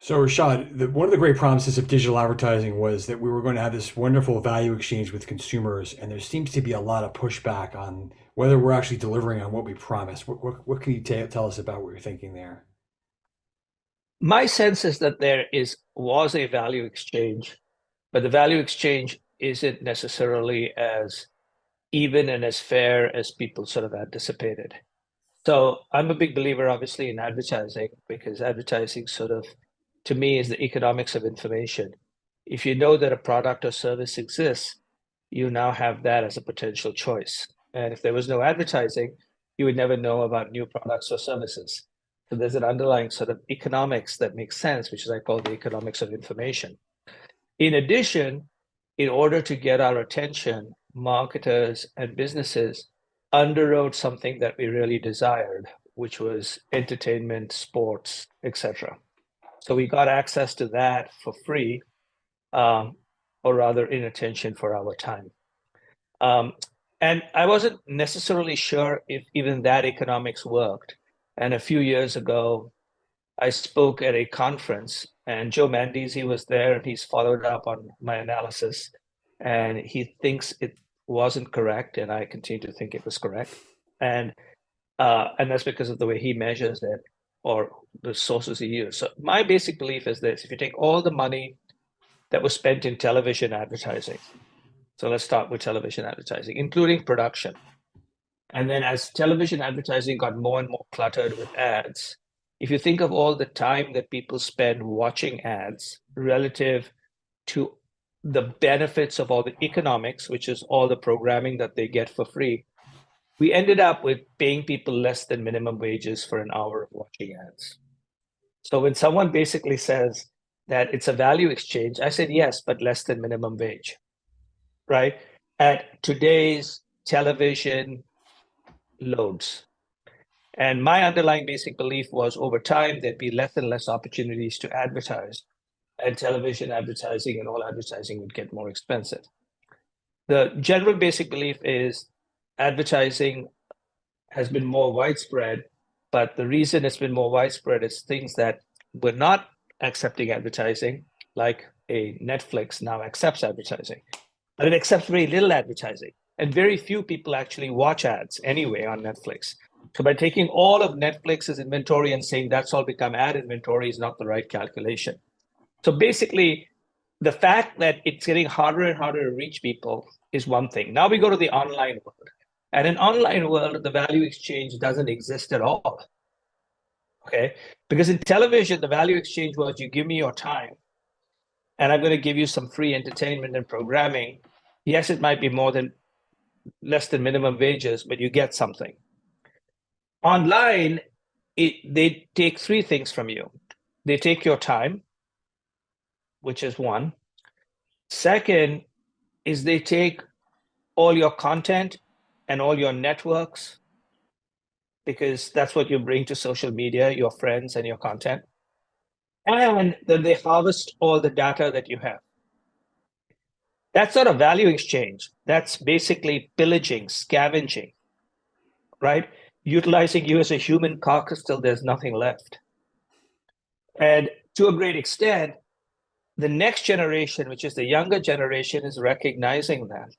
So, Rashad, one of the great promises of digital advertising was that we were going to have this wonderful value exchange with consumers, and there seems to be a lot of pushback on whether we're actually delivering on what we promised. What can you tell us about what you're thinking there? My sense is that was a value exchange, but the value exchange isn't necessarily as even and as fair as people sort of anticipated. So I'm a big believer, obviously, in advertising because advertising sort of, to me, is the economics of information. If you know that a product or service exists, you now have that as a potential choice. And if there was no advertising, you would never know about new products or services. So there's an underlying sort of economics that makes sense, which is I call the economics of information. In addition, in order to get our attention, marketers and businesses underwrote something that we really desired, which was entertainment, sports, etc. So we got access to that for free, um, or rather inattention for our time. Um, and I wasn't necessarily sure if even that economics worked. And a few years ago, I spoke at a conference, and Joe Mandisi was there, and he's followed up on my analysis, and he thinks it wasn't correct, and I continue to think it was correct, and that's because of the way he measures it or the sources he used. So my basic belief is this: if you take all the money that was spent in television advertising, so let's start with television advertising, including production. And then as television advertising got more and more cluttered with ads, if you think of all the time that people spend watching ads relative to the benefits of all the economics, which is all the programming that they get for free, we ended up with paying people less than minimum wages for an hour of watching ads. So when someone basically says that it's a value exchange, I said yes, but less than minimum wage, right? At today's television loads. And my underlying basic belief was over time, there'd be less and less opportunities to advertise, and television advertising and all advertising would get more expensive. The general basic belief is advertising has been more widespread, but the reason it's been more widespread is things that were not accepting advertising, like a Netflix now accepts advertising, but it accepts very little advertising. And very few people actually watch ads anyway on Netflix. So by taking all of Netflix's inventory and saying that's all become ad inventory is not the right calculation. So basically, the fact that it's getting harder and harder to reach people is one thing. Now we go to the online world. And in online world, the value exchange doesn't exist at all. Okay. Because in television, the value exchange was you give me your time and I'm going to give you some free entertainment and programming. Yes, it might be more than less than minimum wages, but you get something. Online, they take three things from you. They take your time, which is one. Second is they take all your content and all your networks, because that's what you bring to social media, your friends and your content. And then they harvest all the data that you have. That's not a value exchange. That's basically pillaging, scavenging, right? Utilizing you as a human carcass till there's nothing left. And to a great extent, the next generation, which is the younger generation, is recognizing that.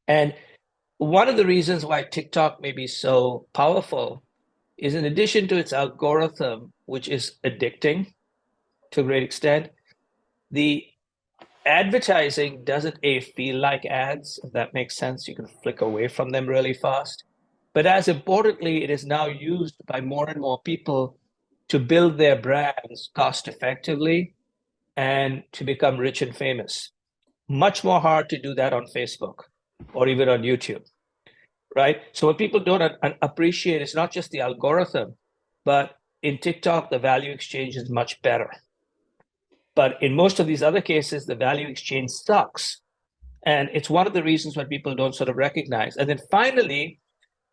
And one of the reasons why TikTok may be so powerful is, in addition to its algorithm, which is addicting to a great extent, the advertising doesn't feel like ads, if that makes sense. You can flick away from them really fast. But as importantly, it is now used by more and more people to build their brands cost effectively and to become rich and famous. Much more hard to do that on Facebook or even on YouTube, right? So what people don't appreciate is not just the algorithm, but in TikTok, the value exchange is much better. But in most of these other cases, the value exchange sucks. And it's one of the reasons why people don't sort of recognize. And then finally,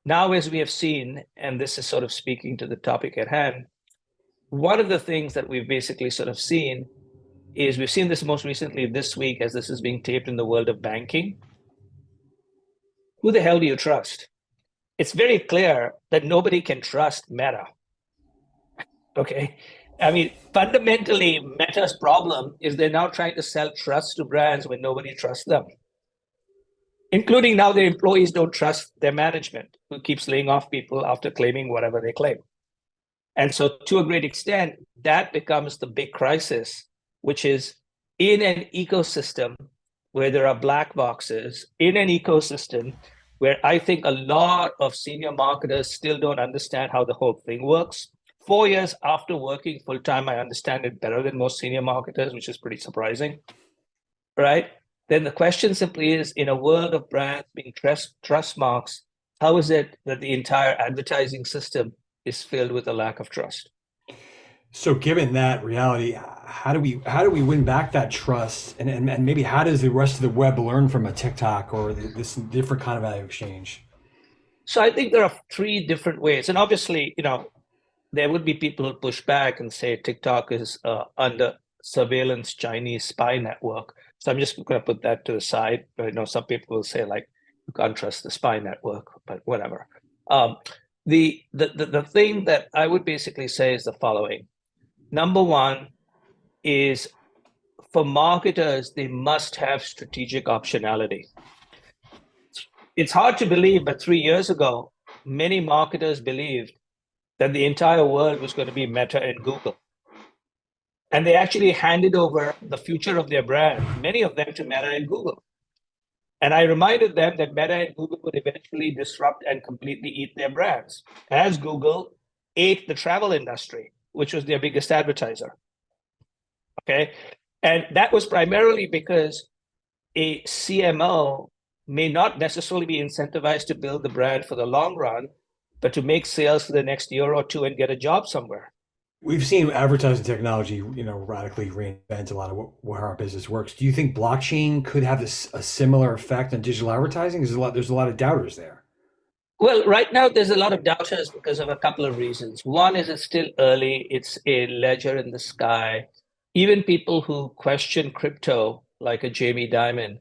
now as we have seen, and this is sort of speaking to the topic at hand, one of the things that we've basically sort of seen is we've seen this most recently this week as this is being taped in the world of banking. Who the hell do you trust? It's very clear that nobody can trust Meta. Okay. I mean, fundamentally, Meta's problem is they're now trying to sell trust to brands when nobody trusts them, including now their employees don't trust their management, who keeps laying off people after claiming whatever they claim. And so, to a great extent, that becomes the big crisis, which is in an ecosystem where there are black boxes, in an ecosystem where I think a lot of senior marketers still don't understand how the whole thing works. 4 years after working full time, I understand it better than most senior marketers, which is pretty surprising, right? Then the question simply is, in a world of brands being trust marks, how is it that the entire advertising system is filled with a lack of trust? So given that reality, how do we win back that trust, and maybe how does the rest of the web learn from a TikTok or this different kind of value exchange? So I think there are three different ways. And obviously, there would be people who push back and say TikTok is under surveillance Chinese spy network. So I'm just going to put that to the side. But, some people will say like you can't trust the spy network, but whatever. Um, the thing that I would basically say is the following. Number one is for marketers, they must have strategic optionality. It's hard to believe, but 3 years ago, many marketers believed that the entire world was going to be Meta and Google. And they actually handed over the future of their brand, many of them to Meta and Google. And I reminded them that Meta and Google would eventually disrupt and completely eat their brands, as Google ate the travel industry, which was their biggest advertiser. Okay. And that was primarily because a CMO may not necessarily be incentivized to build the brand for the long run, but to make sales for the next year or two and get a job somewhere. We've seen advertising technology, radically reinvent a lot of how our business works. Do you think blockchain could have a similar effect on digital advertising? There's a lot of doubters there. Well, right now there's a lot of doubters because of a couple of reasons. One is it's still early, it's a ledger in the sky. Even people who question crypto, like a Jamie Dimon,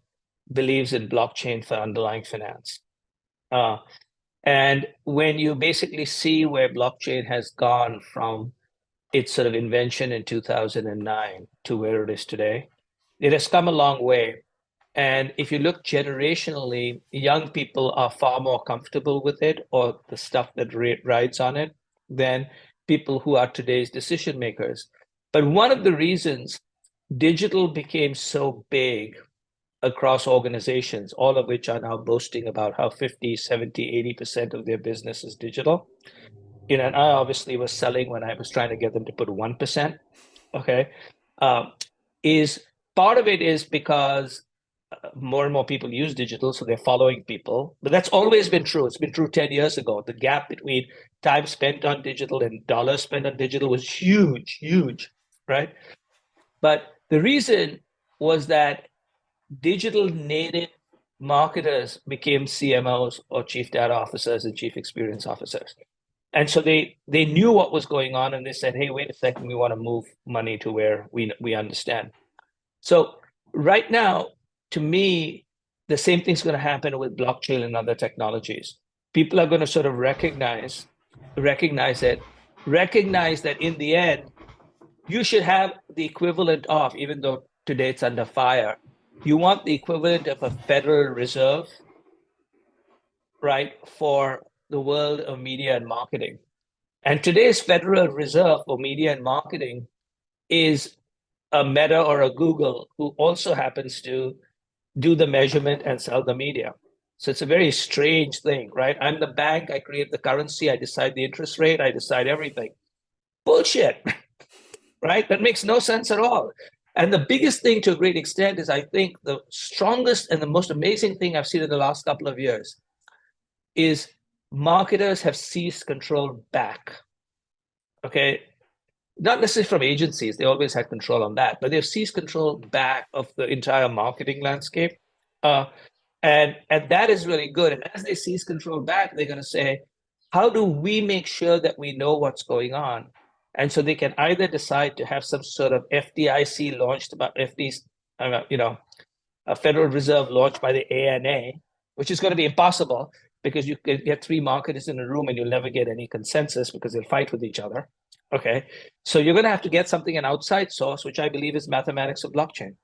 believes in blockchain for underlying finance. Uh, and when you basically see where blockchain has gone from its sort of invention in 2009 to where it is today, it has come a long way. And if you look generationally, young people are far more comfortable with it or the stuff that rides on it than people who are today's decision makers. But one of the reasons digital became so big across organizations, all of which are now boasting about how 50, 70, 80% of their business is digital. And I obviously was selling when I was trying to get them to put 1%. Okay. Um, is part of it is because more and more people use digital, so they're following people. But that's always been true. It's been true 10 years ago. The gap between time spent on digital and dollars spent on digital was huge, huge, right? But the reason was that digital native marketers became CMOs or chief data officers and chief experience officers. And so they knew what was going on and they said, hey, wait a second, we want to move money to where we understand. So right now, to me, the same thing's going to happen with blockchain and other technologies. People are going to sort of recognize it, recognize that in the end, you should have the equivalent of, even though today it's under fire, you want the equivalent of a Federal Reserve, right, for the world of media and marketing. And today's Federal Reserve for media and marketing is a Meta or a Google who also happens to do the measurement and sell the media. So it's a very strange thing, right? I'm the bank, I create the currency, I decide the interest rate, I decide everything. Bullshit, right? That makes no sense at all. And the biggest thing to a great extent is I think the strongest and the most amazing thing I've seen in the last couple of years is marketers have seized control back. Okay. Not necessarily from agencies, they always had control on that, but they've seized control back of the entire marketing landscape. And that is really good. And as they seize control back, they're going to say, how do we make sure that we know what's going on? And so they can either decide to have some sort of FDIC launched about a Federal Reserve launched by the ANA, which is going to be impossible because you can get three marketers in a room and you'll never get any consensus because they'll fight with each other. Okay. So you're going to have to get something, an outside source, which I believe is mathematics of blockchain.